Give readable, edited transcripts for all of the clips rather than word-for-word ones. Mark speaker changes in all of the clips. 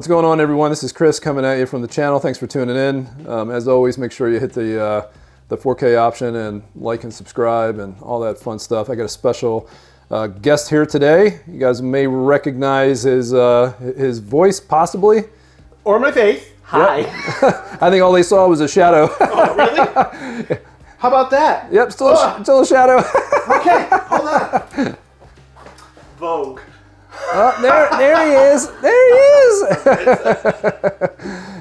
Speaker 1: What's going on, everyone? This is Chris coming at you from the channel. Thanks for tuning in. As always, make sure you hit the 4K option and like and subscribe and all that fun stuff. I got a special guest here today. You guys may recognize his voice, possibly.
Speaker 2: Or my face. Hi.
Speaker 1: Yep. I think all they saw was a shadow.
Speaker 2: Oh, really? How about that?
Speaker 1: Yep, still a shadow.
Speaker 2: Okay, hold on. Vogue.
Speaker 1: Oh, there he is. There he is.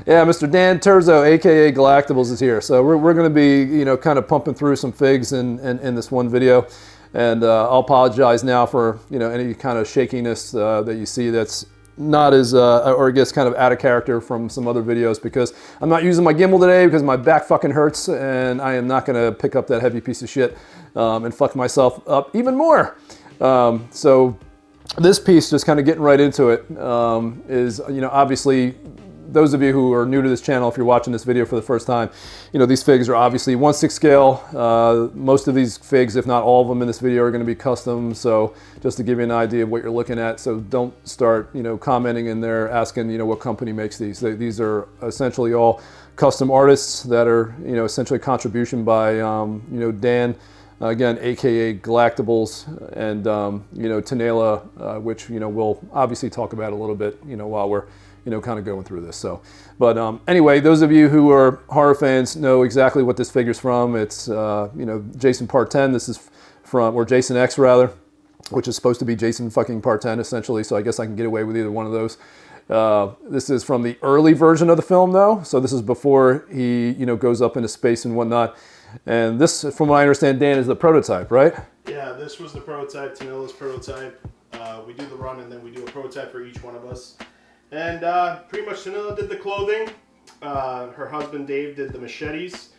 Speaker 1: Yeah, Mr. Dan Terzo, aka Gallactibles, is here. So we're going to be, kind of pumping through some figs in this one video, and I'll apologize now for any kind of shakiness that you see that's not as or I guess kind of out of character from some other videos, because I'm not using my gimbal today because my back fucking hurts, and I am not going to pick up that heavy piece of shit and fuck myself up even more. So this piece, just kind of getting right into it, is, obviously, those of you who are new to this channel, if you're watching this video for the first time, these figs are obviously 1/6 scale. Most of these figs, if not all of them in this video, are going to be custom. So just to give you an idea of what you're looking at, so don't start, commenting in there asking, what company makes these. These are essentially all custom artists that are, essentially contribution by, Dan. Again, aka Gallactibles, and Tenela, which we'll obviously talk about a little bit, while we're kind of going through this. So, but anyway, those of you who are horror fans know exactly what this figure's from. It's Jason Part 10. This is from, or Jason X rather, which is supposed to be Jason fucking Part 10 essentially. So I guess I can get away with either one of those. This is from the early version of the film though. So this is before he goes up into space and whatnot. And this, from what I understand, Dan, is the prototype, right?
Speaker 2: Yeah, this was the prototype, Tenela's prototype. We do the run and then we do a prototype for each one of us. And pretty much Tenela did the clothing. Her husband Dave did the machetes.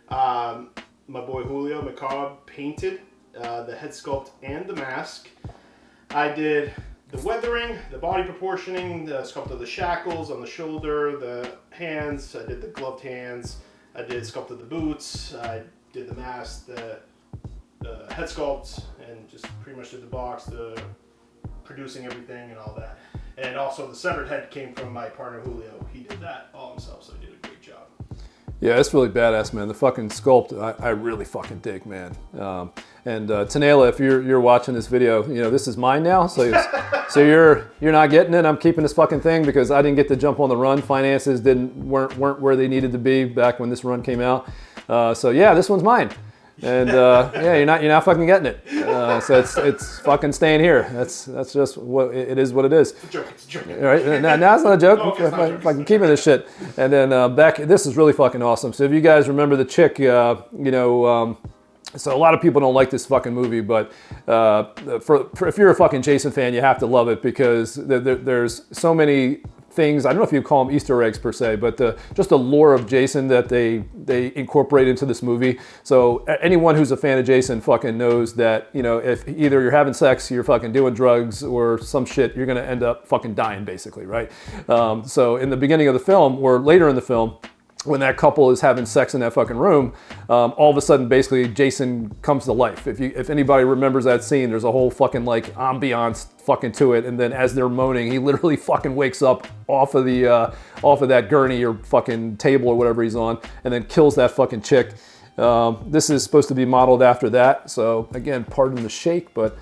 Speaker 2: My boy Julio Macabre painted the head sculpt and the mask. I did the weathering, the body proportioning, the sculpt of the shackles on the shoulder, the hands. I did the gloved hands. I did sculpt of the boots, I did the mask, the head sculpt, and just pretty much did the box, the producing everything and all that. And also the severed head came from my partner Julio. He did that all himself, so he did a great job.
Speaker 1: Yeah, it's really badass, man. The fucking sculpt, I really fucking dig, man. And Tenela, if you're watching this video, this is mine now. So you're not getting it. I'm keeping this fucking thing because I didn't get to jump on the run. Finances weren't where they needed to be back when this run came out. So yeah, this one's mine. And yeah, you're not fucking getting it. So it's fucking staying here. That's just what it is. What it is.
Speaker 2: It's a joke. It's a joke.
Speaker 1: Right now it's not a joke.
Speaker 2: Okay, it's not a joke.
Speaker 1: If I can keep this shit. And then this is really fucking awesome. So if you guys remember the chick, so a lot of people don't like this fucking movie, but for if you're a fucking Jason fan, you have to love it because there's so many things. I don't know if you call them Easter eggs per se, but just the lore of Jason that they incorporate into this movie. So anyone who's a fan of Jason fucking knows that, if either you're having sex, you're fucking doing drugs or some shit, you're gonna end up fucking dying basically, right? So in the beginning of the film, or later in the film, when that couple is having sex in that fucking room, all of a sudden, basically, Jason comes to life. If anybody remembers that scene, there's a whole fucking like ambiance fucking to it. And then as they're moaning, he literally fucking wakes up off of that gurney or fucking table or whatever he's on, and then kills that fucking chick. This is supposed to be modeled after that. So again, pardon the shake, but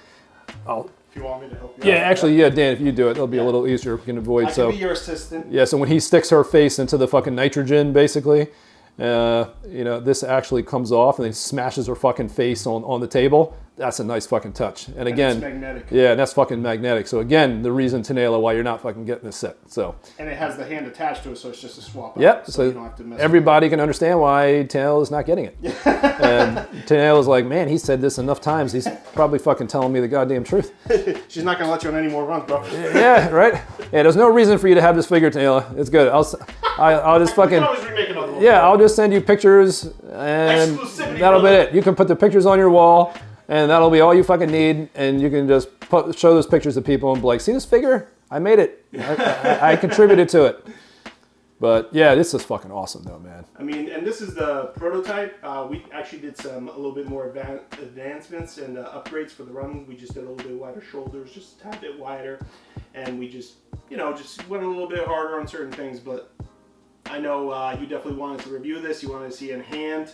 Speaker 1: I'll.
Speaker 2: If you want me to help you
Speaker 1: yeah,
Speaker 2: out.
Speaker 1: actually, yeah, Dan, if you do it, it'll be a little easier. We can avoid.
Speaker 2: I can be your assistant.
Speaker 1: Yeah, so when he sticks her face into the fucking nitrogen, basically, this actually comes off and then smashes her fucking face on the table. That's a nice fucking touch. And again,
Speaker 2: it's magnetic.
Speaker 1: Yeah, and that's fucking magnetic. So again, the reason, Tenela, why you're not fucking getting this set. So.
Speaker 2: And it has the hand attached to it, so it's just a swap.
Speaker 1: Yep.
Speaker 2: So you don't have to mess
Speaker 1: everybody can understand why Tenela is not getting it. And Tenela's like, man, he said this enough times. He's probably fucking telling me the goddamn truth.
Speaker 2: She's not gonna let you on any more runs, bro.
Speaker 1: Yeah, right. Yeah, there's no reason for you to have this figure, Tenela. It's good. I'll just fucking. I'll just send you pictures, and that'll be it. You can put the pictures on your wall. And that'll be all you fucking need, and you can just show those pictures to people and be like, see this figure? I made it. I contributed to it. But yeah, this is fucking awesome though, man.
Speaker 2: I mean, and this is the prototype. We actually did a little bit more advancements and upgrades for the run. We just did a little bit wider shoulders, just a tad bit wider. and we just, you know, just went a little bit harder on certain things. But I know you definitely wanted to review this. You wanted to see it in hand.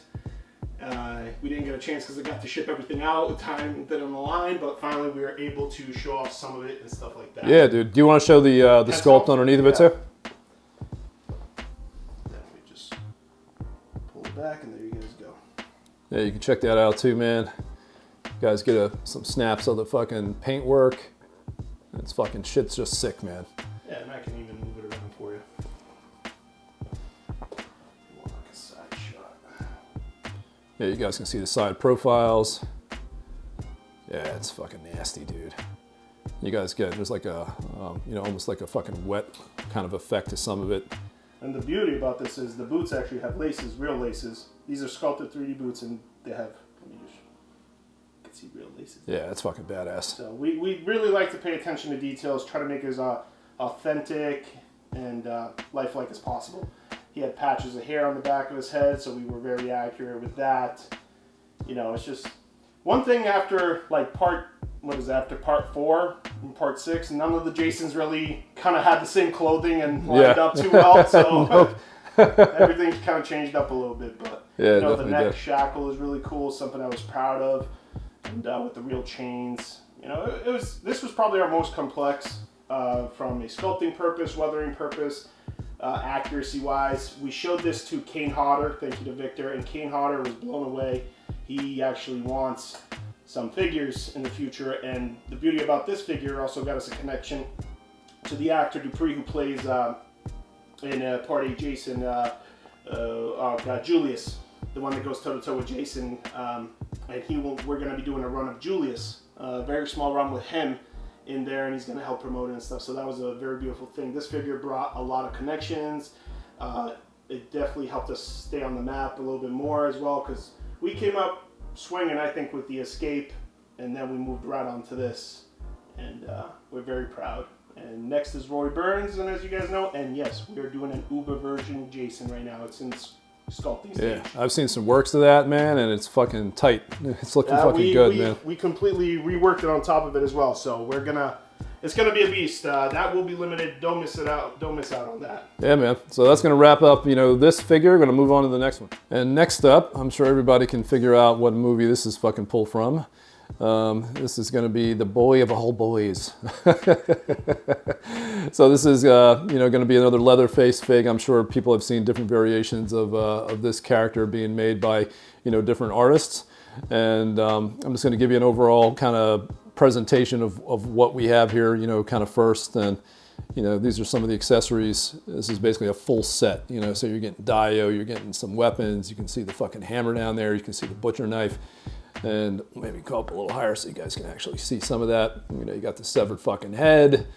Speaker 2: We didn't get a chance because I got to ship everything out with time that on the line, but finally we were able to show off some of it and stuff like that.
Speaker 1: Yeah, dude. Do you want to show the sculpt underneath of it too?
Speaker 2: Then we just pull it back, and there you guys go.
Speaker 1: Yeah, you can check that out too, man. You guys get some snaps of the fucking paintwork. It's fucking shit's just sick, man.
Speaker 2: Yeah, and I can even move it around for you. More like a side shot.
Speaker 1: Yeah, you guys can see the side profiles. Yeah, it's fucking nasty, dude. You guys get, there's like a, you know, almost like a fucking wet kind of effect to some of it.
Speaker 2: And the beauty about this is the boots actually have laces, real laces. These are sculpted 3D boots, and they have, let me just, you can see real laces.
Speaker 1: Yeah, it's fucking badass.
Speaker 2: So we really like to pay attention to details, try to make it as authentic and lifelike as possible. He had patches of hair on the back of his head, so we were very accurate with that. You know, it's just one thing after like after part 4 and part 6, none of the Jasons really kind of had the same clothing and lined up too well, so everything kind of changed up a little bit. But
Speaker 1: yeah,
Speaker 2: you know, the neck shackle is really cool, something I was proud of, and with the real chains. You know, this was probably our most complex from a sculpting purpose, weathering purpose, accuracy wise. We showed this to Kane Hodder, thank you to Victor, and Kane Hodder was blown away. He actually wants some figures in the future, and the beauty about this figure also got us a connection to the actor Dupree, who plays in part 8 Jason, Julius, the one that goes toe to toe with Jason, and we're going to be doing a run of Julius, a very small run with him in there, and he's going to help promote it and stuff. So that was a very beautiful thing. This figure brought a lot of connections. It definitely helped us stay on the map a little bit more as well, because we came up swinging, I think, with the Escape, and then we moved right on to this, and we're very proud. And next is Roy Burns, and as you guys know, and yes, we are doing an Uber version Jason right now. It's in sculpting stage.
Speaker 1: Yeah, I've seen some works of that, man, and it's fucking tight. It's looking fucking good, man.
Speaker 2: We completely reworked it on top of it as well, so it's gonna be a beast. That will be limited. Don't miss it out. Don't miss out on that.
Speaker 1: Yeah, man. So that's gonna wrap up, you know, this figure. We're gonna move on to the next one. And next up, I'm sure everybody can figure out what movie this is fucking pulled from. This is going to be the boy of all boys. So this is, you know, going to be another Leatherface fig. I'm sure people have seen different variations of this character being made by, you know, different artists. And I'm just going to give you an overall kind of presentation of what we have here, you know, kind of first. And, you know, these are some of the accessories. This is basically a full set, you know, so you're getting dio, you're getting some weapons. You can see the fucking hammer down there. You can see the butcher knife. And maybe go up a little higher so you guys can actually see some of that. You know, you got the severed fucking head.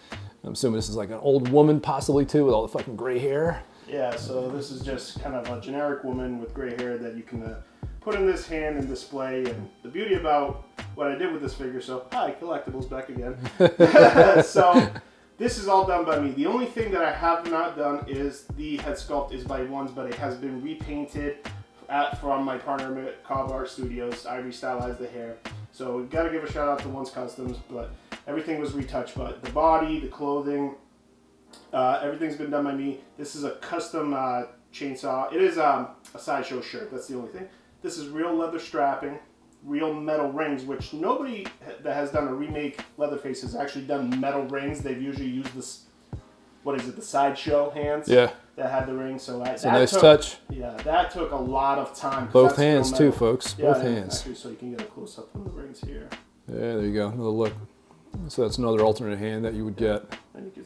Speaker 1: I'm assuming this is like an old woman possibly too, with all the fucking gray hair.
Speaker 2: Yeah, so this is just kind of a generic woman with gray hair that you can put in this hand and display. And the beauty about what I did with this figure, so hi, Gallactibles back again. So this is all done by me. The only thing that I have not done is the head sculpt is by Ones, but it has been repainted from my partner at Cobb Art Studios. I restylized the hair. So we've got to give a shout out to One's Customs, but everything was retouched. But the body, the clothing, everything's been done by me. This is a custom chainsaw. It is a sideshow shirt, that's the only thing. This is real leather strapping, real metal rings, which nobody that has done a remake Leatherface has actually done metal rings. They've usually used this, what is it, the sideshow hands?
Speaker 1: Yeah.
Speaker 2: That had the ring, so
Speaker 1: it's a nice touch.
Speaker 2: Yeah, that took a lot of time.
Speaker 1: Both hands too, folks.
Speaker 2: Yeah,
Speaker 1: both hands.
Speaker 2: Actually, so you can get a close up on the rings here.
Speaker 1: Yeah, there you go. Another look. So that's another alternate hand that you would get.
Speaker 2: And you can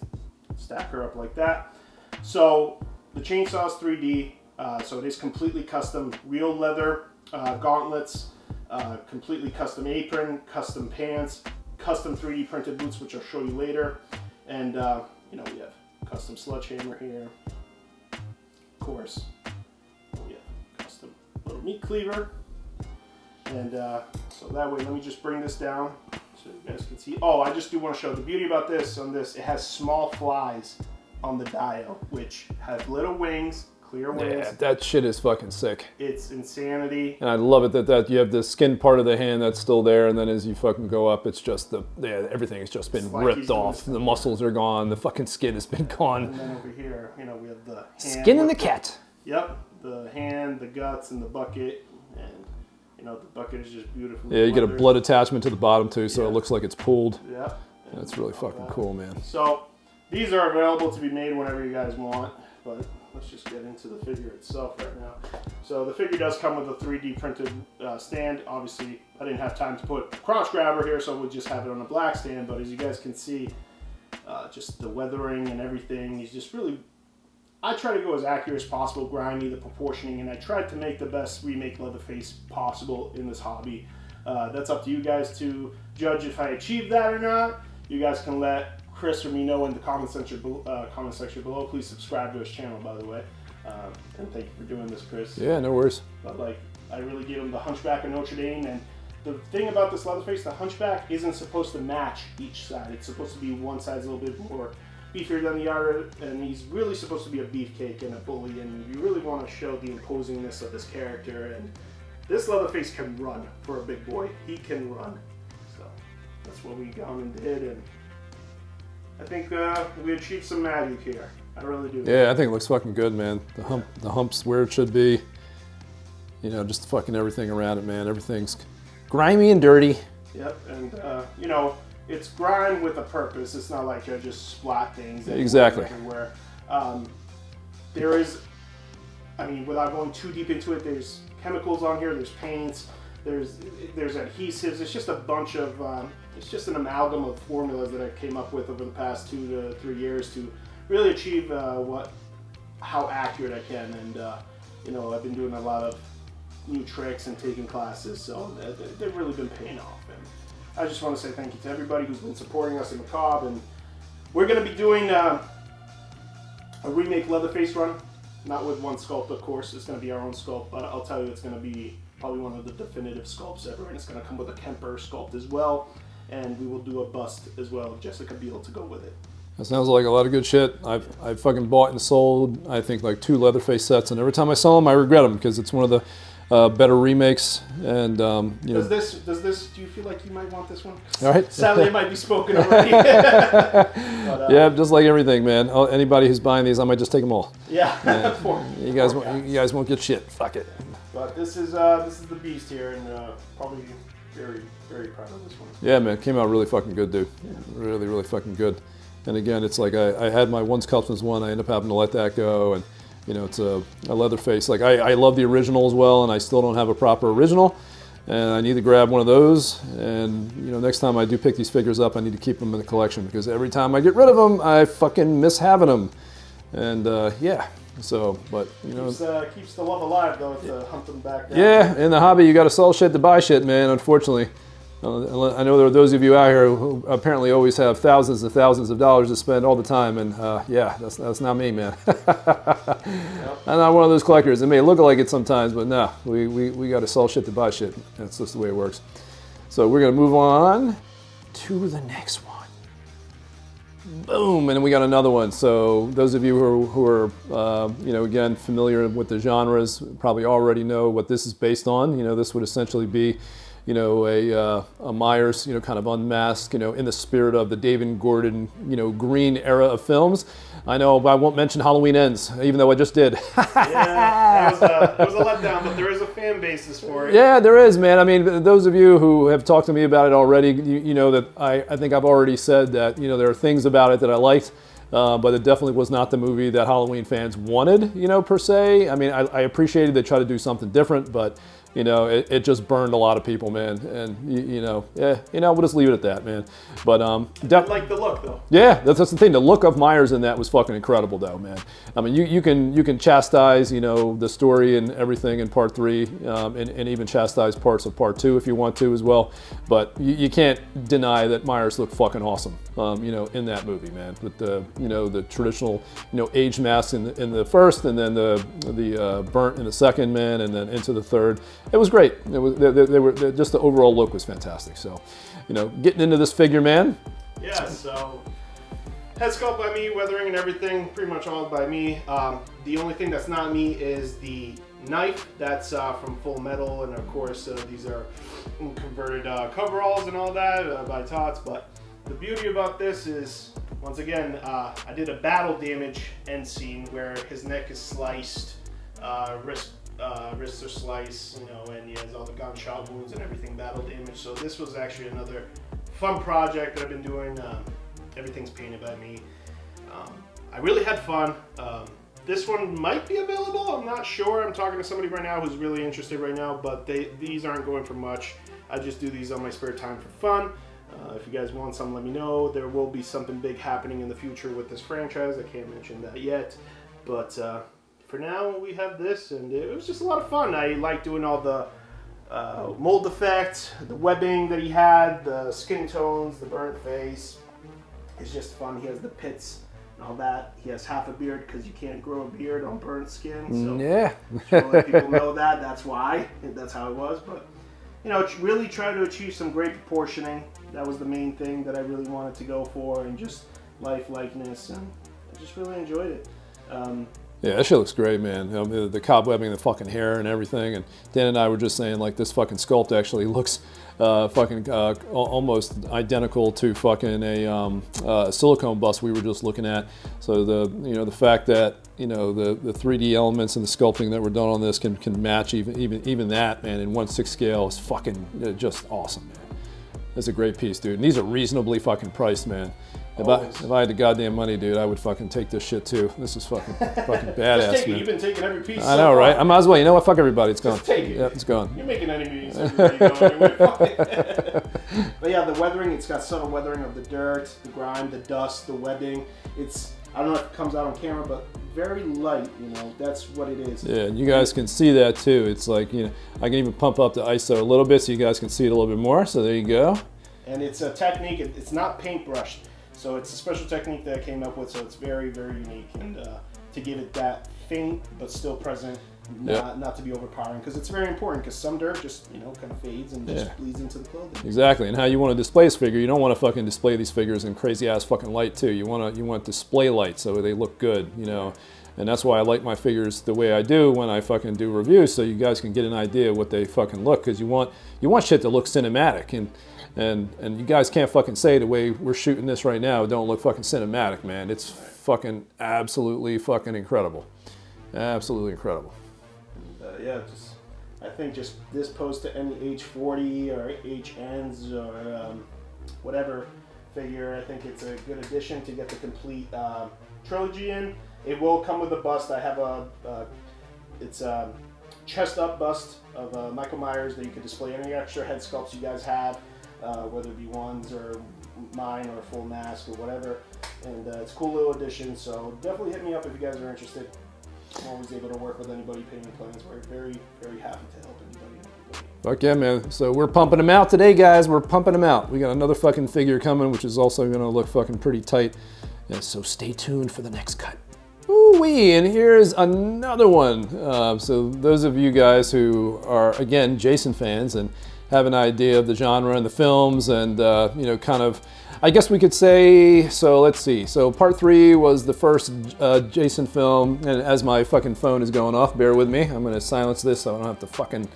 Speaker 2: stack her up like that. So the chainsaw is 3D. So it is completely custom, real leather gauntlets, completely custom apron, custom pants, custom 3D printed boots, which I'll show you later, and you know, we have custom sledgehammer here. Of course, we have custom little meat cleaver, and so that way, let me just bring this down so you guys can see. Oh, I just do want to show the beauty about this. On this, it has small flies on the dial, which have little wings, clear wings.
Speaker 1: Yeah, that shit is fucking sick.
Speaker 2: It's insanity.
Speaker 1: And I love it that you have the skin part of the hand that's still there, and then as you fucking go up, it's just everything has just been
Speaker 2: like
Speaker 1: ripped off. The muscles are gone. The fucking skin has been gone.
Speaker 2: And then over here, you know, we have the hand
Speaker 1: skin in the cat.
Speaker 2: Yep, the hand, the guts, and the bucket, and you know the bucket is just beautiful.
Speaker 1: Yeah, you get a blood attachment to the bottom too, so it looks like it's pulled.
Speaker 2: Yeah,
Speaker 1: that's really fucking cool, man.
Speaker 2: So these are available to be made whenever you guys want, but let's just get into the figure itself right now. So the figure does come with a 3D printed stand. Obviously, I didn't have time to put crotch grabber here, so we'll just have it on a black stand. But as you guys can see, just the weathering and everything, he's just really. I try to go as accurate as possible, grimy, the proportioning, and I tried to make the best remake Leatherface possible in this hobby. That's up to you guys to judge if I achieved that or not. You guys can let Chris or me know in the comment section below. Please subscribe to his channel, by the way. And thank you for doing this, Chris.
Speaker 1: Yeah, no worries.
Speaker 2: But like, I really gave him the Hunchback of Notre Dame, and the thing about this Leatherface, the Hunchback isn't supposed to match each side. It's supposed to be one side's a little bit more beefier than the other, and he's really supposed to be a beefcake and a bully, and you really want to show the imposingness of this character. And this Leatherface can run for a big boy. He can run. So that's what we gone and did, and I think we achieved some magic here. I really do.
Speaker 1: Yeah, I think it looks fucking good, man. The hump's where it should be. You know, just fucking everything around it, man. Everything's grimy and dirty.
Speaker 2: Yep, and you know, it's grime with a purpose. It's not like I just splat things
Speaker 1: exactly
Speaker 2: everywhere. There is, I mean, without going too deep into it, there's chemicals on here. There's paints. There's adhesives. It's just a bunch of. It's just an amalgam of formulas that I came up with over the past 2 to 3 years to really achieve how accurate I can. And you know, I've been doing a lot of new tricks and taking classes, so they've really been paying off. And I just want to say thank you to everybody who's been supporting us in Macabre. And we're going to be doing a remake Leatherface run, not with one sculpt, of course. It's going to be our own sculpt, but I'll tell you, it's going to be probably one of the definitive sculpts ever, and it's going to come with a Kemper sculpt as well. And we will do a bust as well of Jessica Biel to go with it.
Speaker 1: That sounds like a lot of good shit. I've fucking bought and sold, I think, like 2 Leatherface sets, and every time I sell them, I regret them because it's one of the better remakes. And you know,
Speaker 2: does this? Do you feel like you might want this one?
Speaker 1: All right.
Speaker 2: Sadly, it might be spoken already. But,
Speaker 1: yeah, just like everything, man. Anybody who's buying these, I might just take them all.
Speaker 2: Yeah.
Speaker 1: You guys won't get shit. Fuck it.
Speaker 2: But this is the beast here, and probably very, very proud of this one.
Speaker 1: Yeah, man, it came out really fucking good, dude. Really, really fucking good. And again, it's like I had my one Sculptman's one. I ended up having to let that go, and you know, it's a Leatherface. Like I love the original as well, and I still don't have a proper original, and I need to grab one of those. And you know, next time I do pick these figures up, I need to keep them in the collection because every time I get rid of them, I fucking miss having them. And yeah. So, but you know,
Speaker 2: keeps the love alive though to hunt them back down.
Speaker 1: Yeah, in the hobby, you got to sell shit to buy shit, man. Unfortunately, I know there are those of you out here who apparently always have thousands and thousands of dollars to spend all the time, and yeah, that's not me, man. Yep. I'm not one of those collectors. It may look like it sometimes, but no, we got to sell shit to buy shit. That's just the way it works. So we're gonna move on to the next one. Boom, and then we got another one. So those of you who are you know, again, familiar with the genres probably already know what this is based on. You know, this would essentially be, you know, a Myers, you know, kind of unmasked, you know, in the spirit of the David Gordon, you know, Green era of films. I know, but I won't mention Halloween Ends, even though I just did.
Speaker 2: Yeah, it was a letdown, but there is a fan basis for it.
Speaker 1: Yeah, there is, man. I mean, those of you who have talked to me about it already, you know that I think I've already said that, you know, there are things about it that I liked, but it definitely was not the movie that Halloween fans wanted, you know, per se. I mean, I appreciated they tried to do something different, but you know, it just burned a lot of people, man. And you know, yeah, you know, we'll just leave it at that, man. But
Speaker 2: I like the look, though.
Speaker 1: Yeah, that's the thing. The look of Myers in that was fucking incredible, though, man. I mean, you can chastise, you know, the story and everything in part 3, and even chastise parts of part 2 if you want to as well. But you can't deny that Myers looked fucking awesome, you know, in that movie, man. With the, you know, the traditional, you know, age mask in the first, and then the burnt in the second, man, and then into the third. It was great. It was they just the overall look was fantastic. So, you know, getting into this figure, man.
Speaker 2: Yeah. So Head sculpt by me, weathering and everything, pretty much all by me. The only thing that's not me is the knife. That's from Full Metal, and of course these are converted coveralls and all that by Tots. But the beauty about this is, once again, I did a battle damage end scene where his neck is sliced, wrists are sliced, you know, and he has all the gunshot wounds and everything, battle damage. So this was actually another fun project that I've been doing. Everything's painted by me. I really had fun. This one might be available, I'm not sure. I'm talking to somebody right now who's really interested right now, but these aren't going for much. I just do these on my spare time for fun. If you guys want some, let me know. There will be something big happening in the future with this franchise. I can't mention that yet, but for now we have this, and it was just a lot of fun. I like doing all the mold effects, the webbing that he had, the skin tones, the burnt face. It's just fun. He has the pits and all that. He has half a beard because you can't grow a beard on burnt skin. So
Speaker 1: yeah.
Speaker 2: to let people know that, that's why. That's how it was. But, you know, really try to achieve some great proportioning. That was the main thing that I really wanted to go for, and just likeness, and I just really enjoyed it.
Speaker 1: Yeah, that shit looks great, man. The cobwebbing, the fucking hair and everything. And Dan and I were just saying, like, this fucking sculpt actually looks almost identical to fucking a silicone bust we were just looking at. So the fact that, you know, the 3D elements and the sculpting that were done on this can match even that, man, in 1/6 scale is fucking just awesome, man. It's a great piece, dude. And these are reasonably fucking priced, man. If I had the goddamn money, dude, I would fucking take this shit too. This is fucking badass,
Speaker 2: just take it.
Speaker 1: man.
Speaker 2: You've been taking every piece.
Speaker 1: I know, right? I might as well. You know what? Fuck everybody. It's gone.
Speaker 2: Just take it.
Speaker 1: Yeah, it's gone.
Speaker 2: You're making enemies. Everybody going anyway. Fuck it. But yeah, the weathering. It's got subtle weathering of the dirt, the grime, the dust, the webbing. I don't know if it comes out on camera, but very light. You know, that's what it is.
Speaker 1: Yeah, and you guys can see that too. It's like, you know, I can even pump up the ISO a little bit so you guys can see it a little bit more. So there you go. And
Speaker 2: it's a technique. It's not paintbrushed. So it's a special technique that I came up with, so it's very, very unique, and to give it that faint but still present, not to be overpowering, because it's very important, because some dirt just, you know, kind of fades and just bleeds into the clothing. Exactly, and how you want to display this figure, you don't want to fucking display these figures in crazy ass fucking light too. You want display light so they look good, you know. And that's why I like my figures the way I do when I fucking do reviews, so you guys can get an idea of what they fucking look, because you want shit to look cinematic, and you guys can't fucking say the way we're shooting this right now don't look fucking cinematic, man. It's fucking absolutely fucking incredible. Absolutely incredible. Yeah, I think just this pose to any H40 or HNs or whatever figure, I think it's a good addition to get the complete trilogy in. It will come with a bust. I have it's a chest up bust of Michael Myers that you can display any extra head sculpts you guys have. Whether it be ones or mine or a full mask or whatever, and it's a cool little addition, so definitely hit me up if you guys are interested. I'm always able to work with anybody painting plans. We're very, very happy to help anybody. Fuck yeah, man. So we're pumping them out today, guys. We're pumping them out. We got another fucking figure coming, which is also going to look fucking pretty tight, and so stay tuned for the next cut. Ooh-wee, and here's another one. So those of you guys who are, again, Jason fans and have an idea of the genre and the films, and you know, kind of, I guess we could say, so let's see. So part 3 was the first Jason film, and as my fucking phone is going off, bear with me. I'm gonna silence this so I don't have to fucking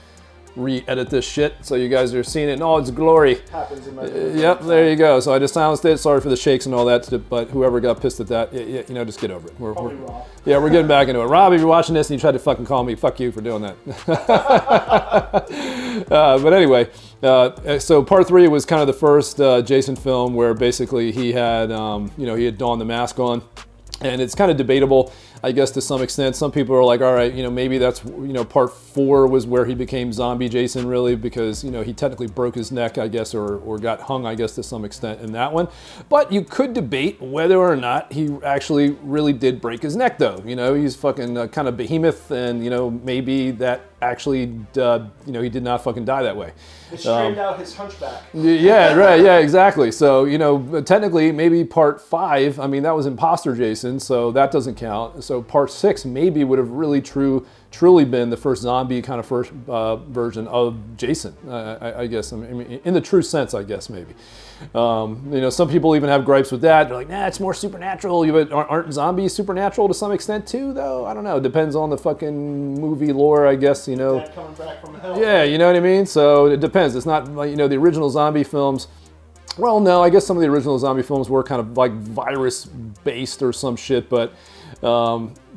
Speaker 2: re-edit this shit so you guys are seeing it in all its glory. Happens in my yep, there you go. So I just silenced it. Sorry for the shakes and all that, but whoever got pissed at that, you know, just get over it. We're getting back into it. Rob, if you're watching this and you tried to fucking call me, fuck you for doing that. But anyway, so part 3 was kind of the first Jason film where basically he had, you know, he had donned the mask on. And it's kind of debatable, I guess, to some extent. Some people are like, all right, you know, maybe that's, you know, part 4 was where he became zombie Jason, really, because, you know, he technically broke his neck, I guess, or got hung, I guess, to some extent in that one. But you could debate whether or not he actually really did break his neck, though. You know, he's fucking kind of behemoth, and, you know, maybe that actually, you know, he did not fucking die that way. It straightened out his hunchback. Yeah, right, yeah, exactly. So, you know, technically, maybe part 5, I mean, that was imposter Jason, so that doesn't count. So part 6 maybe would have really
Speaker 1: truly been the first zombie kind of first version of Jason, I guess. I mean, in the true sense, I guess, maybe. Some people even have gripes with that. They're like, nah, it's more supernatural. But aren't zombies supernatural to some extent too, though? I don't know. It depends on the fucking movie lore, I guess,
Speaker 2: Dead coming back from hell.
Speaker 1: Yeah, you know what I mean? So it depends. It's not like, the original zombie films. Well, no, I guess some of the original zombie films were kind of like virus-based or some shit, but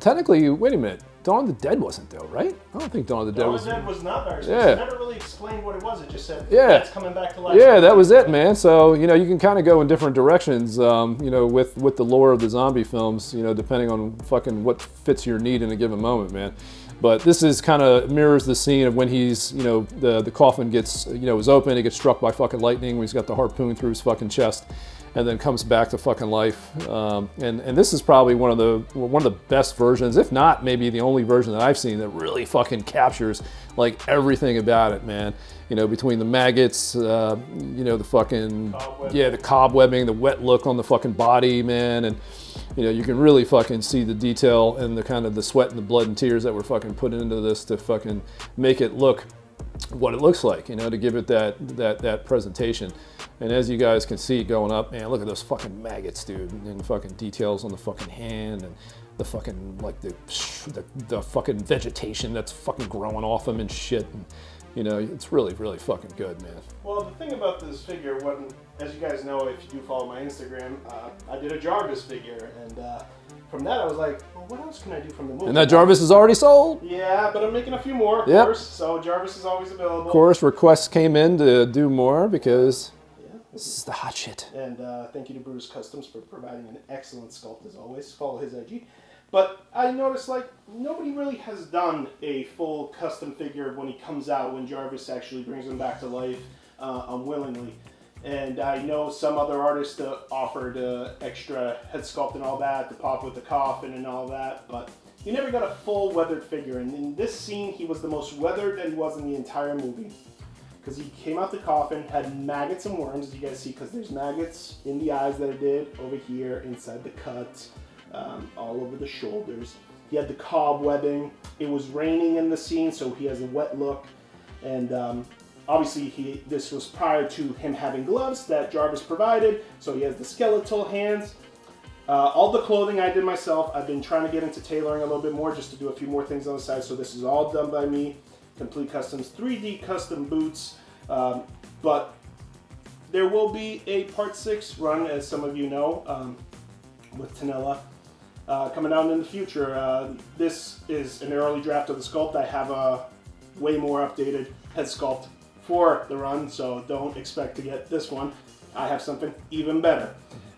Speaker 1: technically, wait a minute. Dawn of the Dead wasn't, though, right? I don't think Dawn of the Dead was.
Speaker 2: Dawn of the Dead was not virus.
Speaker 1: Yeah.
Speaker 2: It never really explained what it was. It just said, it's coming back to life.
Speaker 1: Yeah, that was it, man. So, you can kind of go in different directions, with the lore of the zombie films, depending on fucking what fits your need in a given moment, man. But this is kind of mirrors the scene of when he's, the coffin gets, is open, it gets struck by fucking lightning when he's got the harpoon through his fucking chest, and then comes back to fucking life. And this is probably one of the best versions, if not maybe the only version that I've seen that really fucking captures like everything about it, man. Between the maggots, the fucking the cobwebbing, the wet look on the fucking body, man, and you can really fucking see the detail and the kind of the sweat and the blood and tears that were fucking put into this to fucking make it look what it looks like, to give it that presentation. And as you guys can see going up, man, look at those fucking maggots, dude, and fucking details on the fucking hand and the fucking like the fucking vegetation that's fucking growing off them and shit. And, it's really, really fucking good, man.
Speaker 2: Well, the thing about this figure, as you guys know, if you do follow my Instagram, I did a Jarvis figure, and from that I was like, well, what else can I do from the movie?
Speaker 1: And that Jarvis is already sold?
Speaker 2: Yeah, but I'm making a few more, of course, so Jarvis is always available.
Speaker 1: Of course, requests came in to do more because this is the hot shit.
Speaker 2: And thank you to Bruce Customs for providing an excellent sculpt as always. Follow his IG. But I noticed, like, nobody really has done a full custom figure when he comes out, when Jarvis actually brings him back to life unwillingly. And I know some other artists offered extra head sculpt and all that, to pop with the coffin and all that, but you never got a full weathered figure. And in this scene, he was the most weathered that he was in the entire movie. Because he came out the coffin, had maggots and worms, as you guys see, because there's maggots in the eyes that I did, over here, inside the cut. All over the shoulders. He had the cobwebbing. It was raining in the scene, so he has a wet look. And obviously, this was prior to him having gloves that Jarvis provided, so he has the skeletal hands. All the clothing I did myself. I've been trying to get into tailoring a little bit more, just to do a few more things on the side, so this is all done by me. Complete customs, 3D custom boots. But there will be a Part 6 run, as some of you know, with Tanilla. Coming out in the future. This is an early draft of the sculpt. I have a way more updated head sculpt for the run, so don't expect to get this one. I have something even better.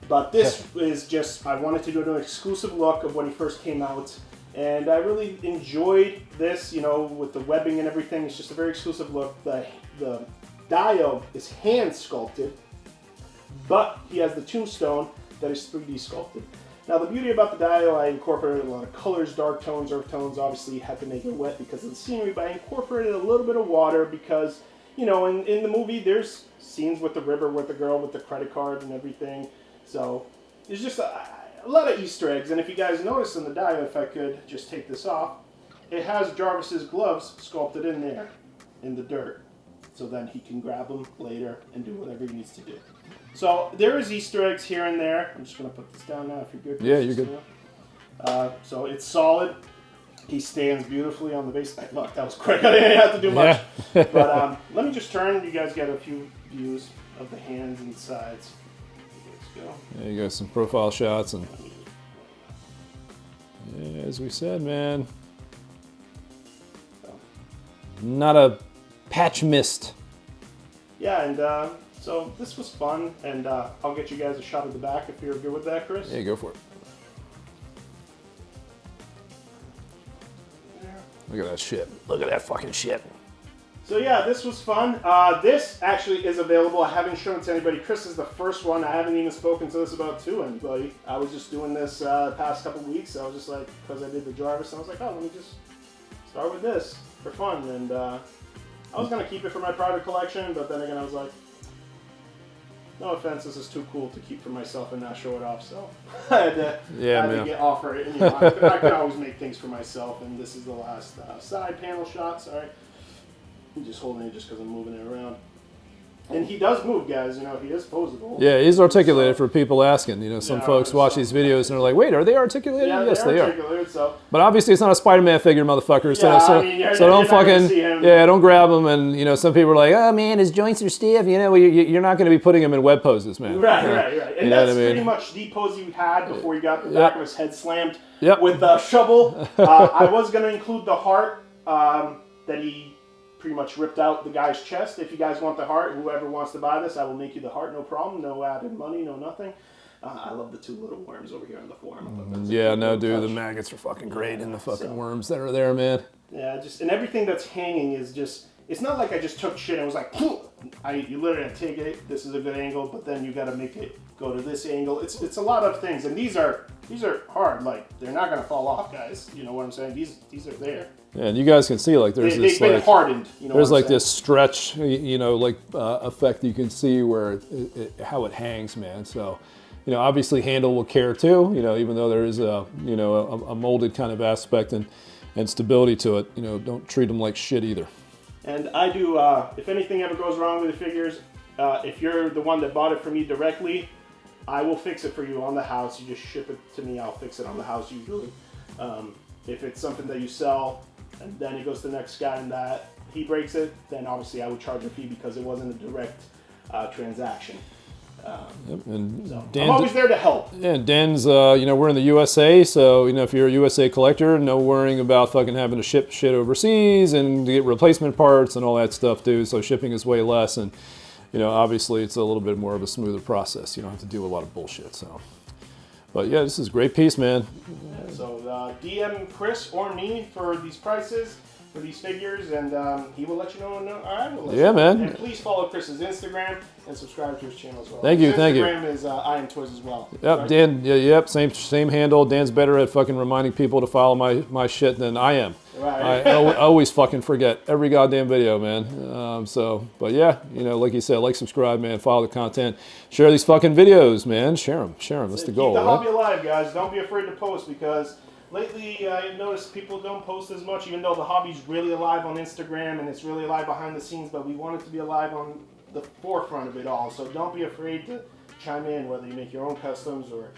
Speaker 2: But this is just, I wanted to do an exclusive look of when he first came out, and I really enjoyed this, with the webbing and everything. It's just a very exclusive look. The Dio is hand sculpted, but he has the tombstone that is 3D sculpted. Now the beauty about the Dio, I incorporated a lot of colors, dark tones, earth tones. Obviously had to make it wet because of the scenery, but I incorporated a little bit of water because, in the movie there's scenes with the river, with the girl with the credit card and everything. So there's just a lot of Easter eggs. And if you guys notice in the Dio, if I could just take this off, it has Jarvis's gloves sculpted in there, in the dirt. So then he can grab them later and do whatever he needs to do. So there is Easter eggs here and there. I'm just going to put this down now if you're good.
Speaker 1: Yeah, you're good.
Speaker 2: So it's solid. He stands beautifully on the base. Look, that was quick. I didn't have to do much.
Speaker 1: Yeah.
Speaker 2: But let me just turn. You guys get a few views of the hands and sides. Let's go.
Speaker 1: There you go, some profile shots. And yeah, as we said, man, not a patch missed.
Speaker 2: Yeah, and so this was fun, and I'll get you guys a shot of the back if you're good with that, Chris.
Speaker 1: Yeah, go for it. Look at that shit. Look at that fucking shit.
Speaker 2: So yeah, this was fun. This actually is available. I haven't shown it to anybody. Chris is the first one. I haven't even spoken to this about to anybody. I was just doing this past couple weeks. So I was just like, because I did the Jarvis, I was like, oh, let me just start with this for fun. And I was going to keep it for my private collection, but then again I was like, no offense, this is too cool to keep for myself and not show it off. So I had to get offer it. And, you know, I can always make things for myself. And this is the last side panel shot. Sorry, I'm just holding it just because I'm moving it around. And he does move, guys. You know, he is posable.
Speaker 1: Yeah, he's articulated for people asking. You know, some folks watch these videos and they're like, "Wait, are they articulated?"
Speaker 2: Yeah,
Speaker 1: yes, they are.
Speaker 2: So.
Speaker 1: But obviously, it's not a Spider-Man figure, motherfucker. So,
Speaker 2: Yeah,
Speaker 1: so,
Speaker 2: I mean,
Speaker 1: so don't fucking don't grab him. And you know, some people are like, "Oh man, his joints are stiff." You know, you're not going to be putting him in web poses, man.
Speaker 2: Right. And
Speaker 1: you know
Speaker 2: that's
Speaker 1: what I mean?
Speaker 2: pretty much the pose he had before he got the back of his head slammed with a shovel. I was going to include the heart that he pretty much ripped out the guy's chest. If you guys want the heart, whoever wants to buy this, I will make you the heart, no problem. No added money, no nothing. I love the two little worms over here on the forearm.
Speaker 1: Yeah, no, dude, the maggots are fucking great in the fucking worms that are there, man.
Speaker 2: Yeah, and everything that's hanging is just, it's not like I just took shit and was like, you literally have to take it, this is a good angle, but then you got to make it go to this angle. It's a lot of things, and these are hard. Like, they're not going to fall off, guys. You know what I'm saying? These are there.
Speaker 1: Yeah, and you guys can see, like, there's this,
Speaker 2: they've been hardened. You know,
Speaker 1: there's like this stretch, you know, like effect you can see where how it hangs, man. So, you know, obviously handle will care too. You know, even though there is a molded kind of aspect and stability to it. You know, don't treat them like shit either.
Speaker 2: And I do. If anything ever goes wrong with the figures, if you're the one that bought it from me directly, I will fix it for you on the house. You just ship it to me. I'll fix it on the house usually. If it's something that you sell, and then it goes to the next guy and that he breaks it, then obviously I would charge a fee because it wasn't a direct transaction.
Speaker 1: And
Speaker 2: so I'm always there to help.
Speaker 1: Yeah, Dan's, you know, we're in the USA, so, you know, if you're a USA collector, no worrying about fucking having to ship shit overseas and to get replacement parts and all that stuff, dude. So shipping is way less, and, you know, obviously it's a little bit more of a smoother process. You don't have to deal with a lot of bullshit, so. But yeah, this is a great piece, man.
Speaker 2: Yeah, so DM Chris or me for these prices, for these figures, and he will let you know. I will let you know.
Speaker 1: Man.
Speaker 2: And please follow Chris's Instagram and subscribe to his channel as well.
Speaker 1: Thank you.
Speaker 2: Instagram is I Am Toys as well.
Speaker 1: Yep, right? Dan. Yeah, same handle. Dan's better at fucking reminding people to follow my shit than I am.
Speaker 2: Right.
Speaker 1: I always fucking forget every goddamn video, man. But yeah, you know, like you said, like, subscribe, man. Follow the content. Share these fucking videos, man. Share them. That's the goal.
Speaker 2: Keep the
Speaker 1: right?
Speaker 2: hobby alive, guys. Don't be afraid to post, because lately I've noticed people don't post as much, even though the hobby's really alive on Instagram and it's really alive behind the scenes, but we want it to be alive on the forefront of it all. So don't be afraid to chime in, whether you make your own customs or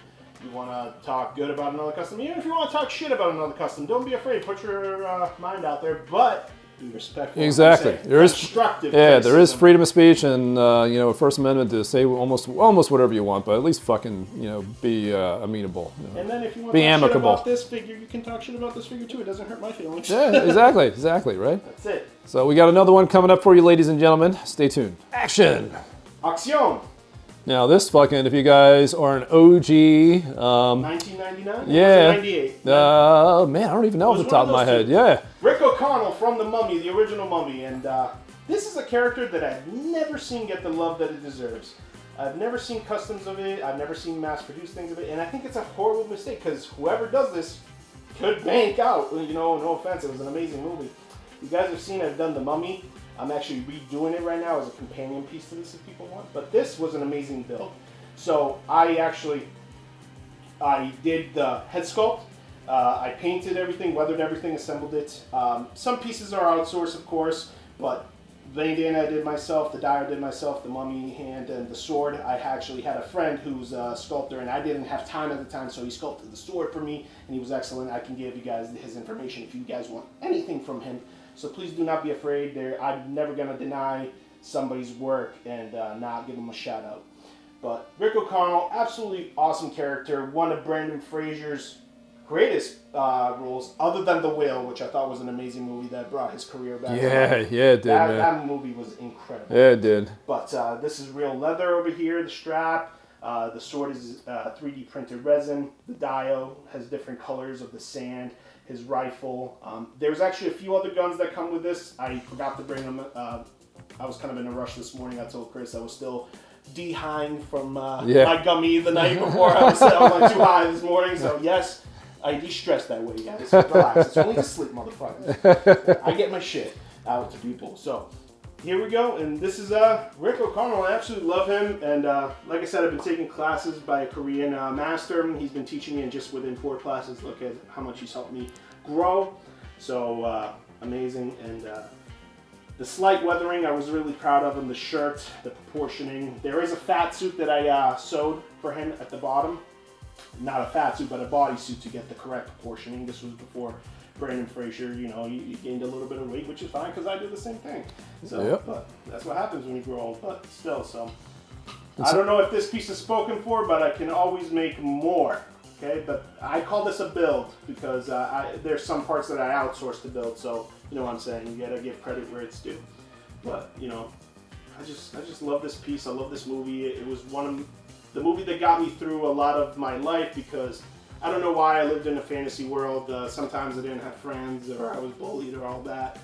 Speaker 2: you want to talk good about another custom. Even if you want to talk shit about another custom, don't be afraid. Put your mind out there, but be respectful.
Speaker 1: Exactly. There is
Speaker 2: constructive.
Speaker 1: Yeah, there is freedom of speech and you know, First Amendment to say almost whatever you want, but at least fucking, you know, be amenable. You know,
Speaker 2: and then if you want
Speaker 1: be
Speaker 2: to talk
Speaker 1: amicable
Speaker 2: shit about this figure, you can talk shit about this figure too. It doesn't hurt my feelings.
Speaker 1: Yeah, exactly, right?
Speaker 2: That's it.
Speaker 1: So we got another one coming up for you, ladies and gentlemen. Stay tuned. Action.
Speaker 2: Action.
Speaker 1: Now this fucking, if you guys are an OG,
Speaker 2: 1999?
Speaker 1: Yeah.
Speaker 2: 98.
Speaker 1: Man, I don't even know off the top of my head. Yeah.
Speaker 2: Rick O'Connell from The Mummy, the original Mummy, and this is a character that I've never seen get the love that it deserves. I've never seen customs of it. I've never seen mass-produced things of it, and I think it's a horrible mistake because whoever does this could bank out. You know, no offense, it was an amazing movie. You guys have seen I've done The Mummy. I'm actually redoing it right now as a companion piece to this if people want. But this was an amazing build. So I did the head sculpt. I painted everything, weathered everything, assembled it. Some pieces are outsourced, of course, but the bandana I did myself, the dye I did myself, the mummy hand, and the sword. I actually had a friend who's a sculptor, and I didn't have time at the time, so he sculpted the sword for me, and he was excellent. I can give you guys his information if you guys want anything from him. So please do not be afraid. I'm never going to deny somebody's work and not give them a shout out. But Rick O'Connell, absolutely awesome character. One of Brendan Fraser's greatest roles, other than The Whale, which I thought was an amazing movie that brought his career back.
Speaker 1: Yeah, it did, man.
Speaker 2: That movie was incredible.
Speaker 1: Yeah, it did.
Speaker 2: But this is real leather over here, the strap. The sword is 3D printed resin. The dial has different colors of the sand. His rifle. There's actually a few other guns that come with this. I forgot to bring them. I was kind of in a rush this morning. I told Chris I was still de-hying from my gummy the night before. I was like too high this morning. So yes, I de-stress that way, guys. Relax. It's only to sleep, motherfuckers. I get my shit out to people. So here we go. And this is Rick O'Connell. I absolutely love him. And like I said, I've been taking classes by a Korean master. He's been teaching me, and just within 4 classes, look at how much he's helped me grow. So amazing. And the slight weathering, I was really proud of him. The shirt, the proportioning. There is a fat suit that I sewed for him at the bottom. Not a fat suit, but a bodysuit to get the correct proportioning. This was before Brandon Fraser, you know, you gained a little bit of weight, which is fine because I did the same thing. So,
Speaker 1: yep.
Speaker 2: But that's what happens when you grow old. But still, so I don't know if this piece is spoken for, but I can always make more. Okay, but I call this a build because there's some parts that I outsource to build. So you know what I'm saying. You gotta give credit where it's due. But you know, I just love this piece. I love this movie. It was one of the movie that got me through a lot of my life because I don't know why I lived in a fantasy world. Sometimes I didn't have friends, or I was bullied, or all that.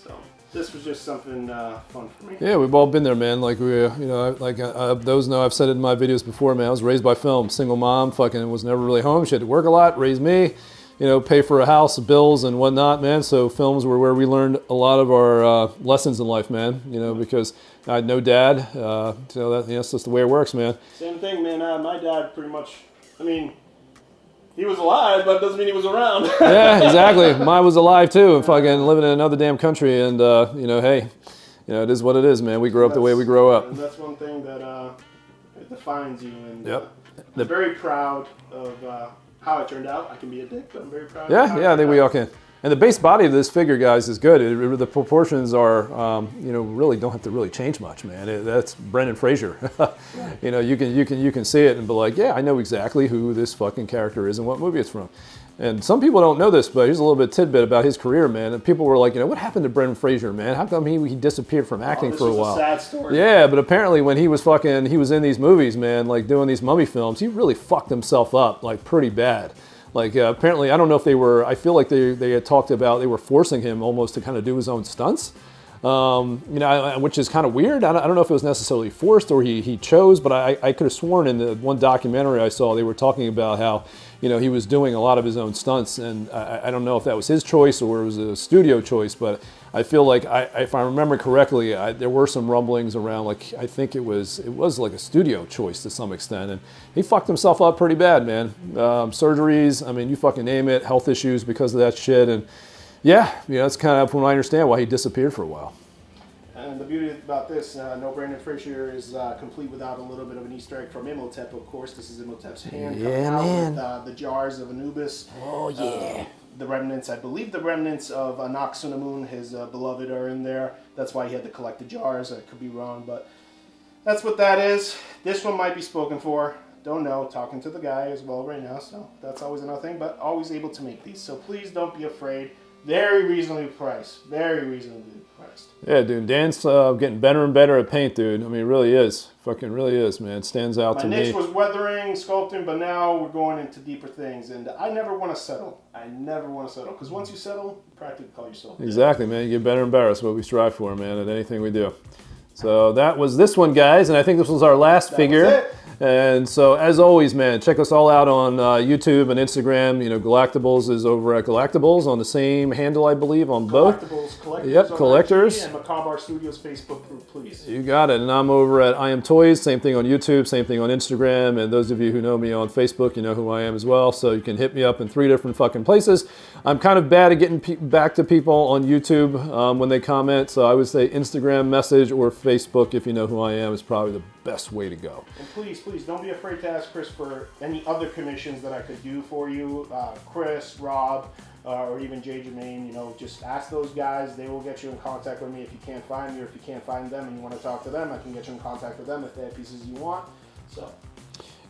Speaker 2: So this was just something fun for me.
Speaker 1: Yeah, we've all been there, man. Like those know, I've said it in my videos before, man. I was raised by film, single mom, fucking was never really home. She had to work a lot, raise me, you know, pay for a house, bills, and whatnot, man. So films were where we learned a lot of our lessons in life, man. You know, because I had no dad, so that that's just the way it works, man.
Speaker 2: Same thing, man. My dad pretty much. I mean. He was alive, but doesn't mean he was around.
Speaker 1: Yeah, exactly. Mine was alive too, and fucking living in another damn country. And you know, hey, you know, it is what it is, man. We grow up the way we grow up.
Speaker 2: And that's one thing that it defines you. And
Speaker 1: yep.
Speaker 2: I'm very proud of how it turned out. I can be a dick, but I'm very proud.
Speaker 1: Yeah, I think we all can. And the base body of this figure, guys, is good. The proportions are, you know, really don't have to really change much, man. That's Brendan Fraser. You know, you can see it and be like, yeah, I know exactly who this fucking character is and what movie it's from. And some people don't know this, but here's a little bit tidbit about his career, man. And people were like, you know, what happened to Brendan Fraser, man? How come he disappeared from acting for a while?
Speaker 2: This is a sad story.
Speaker 1: Yeah, but apparently when he was in these movies, man, like doing these mummy films, he really fucked himself up like pretty bad. Like apparently, I don't know if they were. I feel like they had talked about they were forcing him almost to kind of do his own stunts, you know, which is kind of weird. I don't know if it was necessarily forced or he chose, but I could have sworn in the one documentary I saw they were talking about how, you know, he was doing a lot of his own stunts, and I don't know if that was his choice or it was a studio choice, but I feel like if I remember correctly, there were some rumblings around, like I think it was like a studio choice to some extent, and he fucked himself up pretty bad, man. Surgeries, I mean, you fucking name it, health issues because of that shit, and yeah, you know, that's kind of when I understand why he disappeared for a while.
Speaker 2: And the beauty about this, no Brandon Fraser is complete without a little bit of an Easter egg from Imhotep, of course. This is Imhotep's hand coming out with the jars of Anubis.
Speaker 1: Oh, yeah.
Speaker 2: The remnants, I believe the remnants of Anck-su-namun, his beloved, are in there. That's why he had to collect the jars. I could be wrong, but that's what that is. This one might be spoken for. Don't know. Talking to the guy as well right now, so that's always another thing, but always able to make these. So please don't be afraid. Very reasonably priced. Very reasonably priced.
Speaker 1: Yeah, dude. Dan's getting better and better at paint, dude. I mean, it really is. Fucking really is, man. It stands out to me.
Speaker 2: My niche was weathering, sculpting, but now we're going into deeper things. And I never want to settle. I never want to settle. Because once you settle, you practically call yourself dead.
Speaker 1: Exactly, man. You get better and better. That's what we strive for, man, at anything we do. So that was this one, guys. And I think this was our last figure. And so, as always, man, check us all out on YouTube and Instagram. You know, Gallactibles is over at Gallactibles on the same handle, I believe, on both.
Speaker 2: Collectors.
Speaker 1: Yep, Collectors.
Speaker 2: And Macabre Studios Facebook group, please.
Speaker 1: You got it. And I'm over at I Am Toys. Same thing on YouTube, same thing on Instagram. And those of you who know me on Facebook, you know who I am as well. So you can hit me up in 3 different fucking places. I'm kind of bad at getting back to people on YouTube when they comment. So I would say Instagram message or Facebook, if you know who I am, is probably the best way to go.
Speaker 2: And please don't be afraid to ask Chris for any other commissions that I could do for you. Chris, Rob, or even Jay Jermaine, you know, just ask those guys. They will get you in contact with me if you can't find me, or if you can't find them and you want to talk to them, I can get you in contact with them if they have pieces you want. So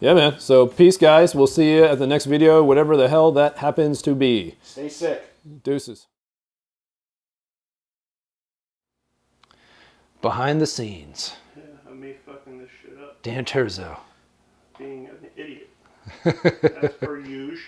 Speaker 1: yeah, man. So peace, guys. We'll see you at the next video, whatever the hell that happens to be.
Speaker 2: Stay sick.
Speaker 1: Deuces. Behind the scenes.
Speaker 2: Yeah, I'm me fucking this shit up.
Speaker 1: Dan Terzo.
Speaker 2: Being an idiot. As per usual.